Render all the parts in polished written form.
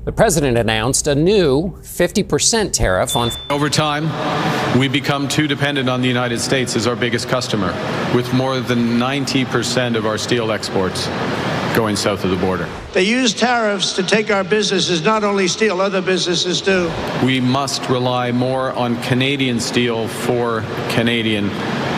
The president announced a new 50% tariff on. Over time, we become too dependent on the United States as our biggest customer, with more than 90% of our steel exports going south of the border. They use tariffs to take our businesses, not only steel, other businesses too. We must rely more on Canadian steel for Canadian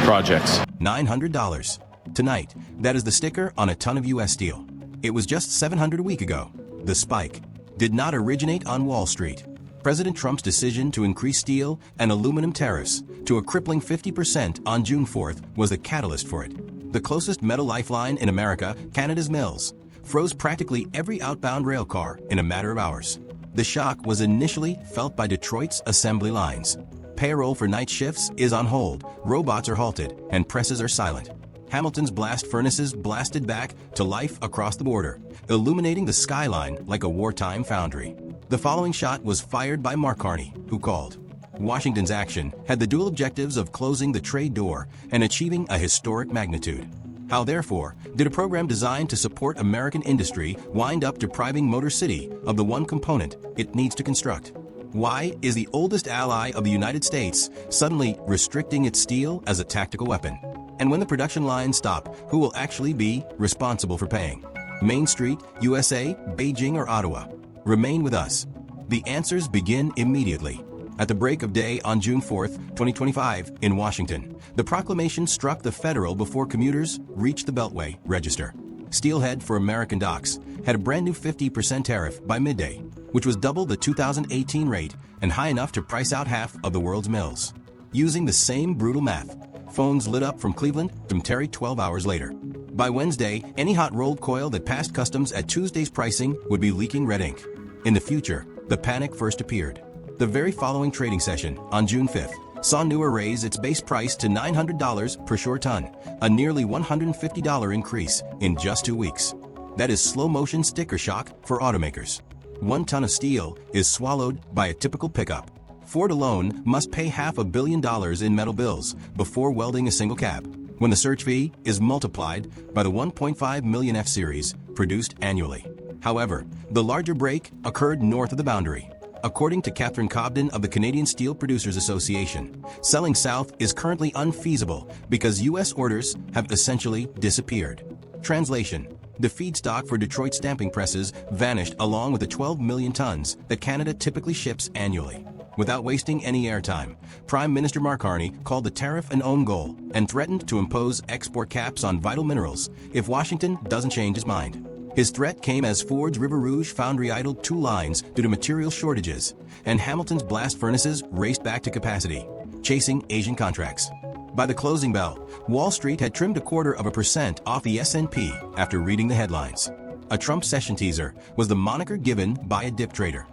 projects. $900. Tonight, that is the sticker on a ton of U.S. steel. It was just $700 a week ago. The spike did not originate on Wall Street. President Trump's decision to increase steel and aluminum tariffs to a crippling 50% on June 4th was the catalyst for it. The closest metal lifeline in America, Canada's mills, froze practically every outbound rail car in a matter of hours. The shock was initially felt by Detroit's assembly lines. Payroll for night shifts is on hold, robots are halted, and presses are silent. Hamilton's blast furnaces blasted back to life across the border, illuminating the skyline like a wartime foundry. The following shot was fired by Mark Carney, who called. Washington's action had the dual objectives of closing the trade door and achieving a historic magnitude. How, therefore, did a program designed to support American industry wind up depriving Motor City of the one component it needs to construct? Why is the oldest ally of the United States suddenly restricting its steel as a tactical weapon? And when the production lines stop, who will actually be responsible for paying? Main Street, USA, Beijing, or Ottawa? Remain with us. The answers begin immediately. At the break of day on June 4th, 2025, in Washington, the proclamation struck the federal before commuters reached the Beltway register. Steelhead for American docks had a brand new 50% tariff by midday, which was double the 2018 rate and high enough to price out half of the world's mills. Using the same brutal math, phones lit up from Cleveland from Terry 12 hours later. By Wednesday, any hot rolled coil that passed customs at Tuesday's pricing would be leaking red ink. In the future, the panic first appeared. The very following trading session, on June 5th, saw Newer raise its base price to $900 per short ton, a nearly $150 increase in just 2 weeks. That is slow-motion sticker shock for automakers. 1 ton of steel is swallowed by a typical pickup. Ford alone must pay $500 million in metal bills before welding a single cab, when the search fee is multiplied by the 1.5 million F-Series produced annually. However, the larger break occurred north of the boundary. According to Catherine Cobden of the Canadian Steel Producers Association, selling south is currently unfeasible because U.S. orders have essentially disappeared. Translation: the feedstock for Detroit stamping presses vanished along with the 12 million tons that Canada typically ships annually. Without wasting any airtime, Prime Minister Mark Carney called the tariff an own goal and threatened to impose export caps on vital minerals if Washington doesn't change its mind. His threat came as Ford's River Rouge foundry idled 2 lines due to material shortages, and Hamilton's blast furnaces raced back to capacity, chasing Asian contracts. By the closing bell, Wall Street had trimmed 0.25% off the S&P after reading the headlines. A Trump session teaser was the moniker given by a dip trader.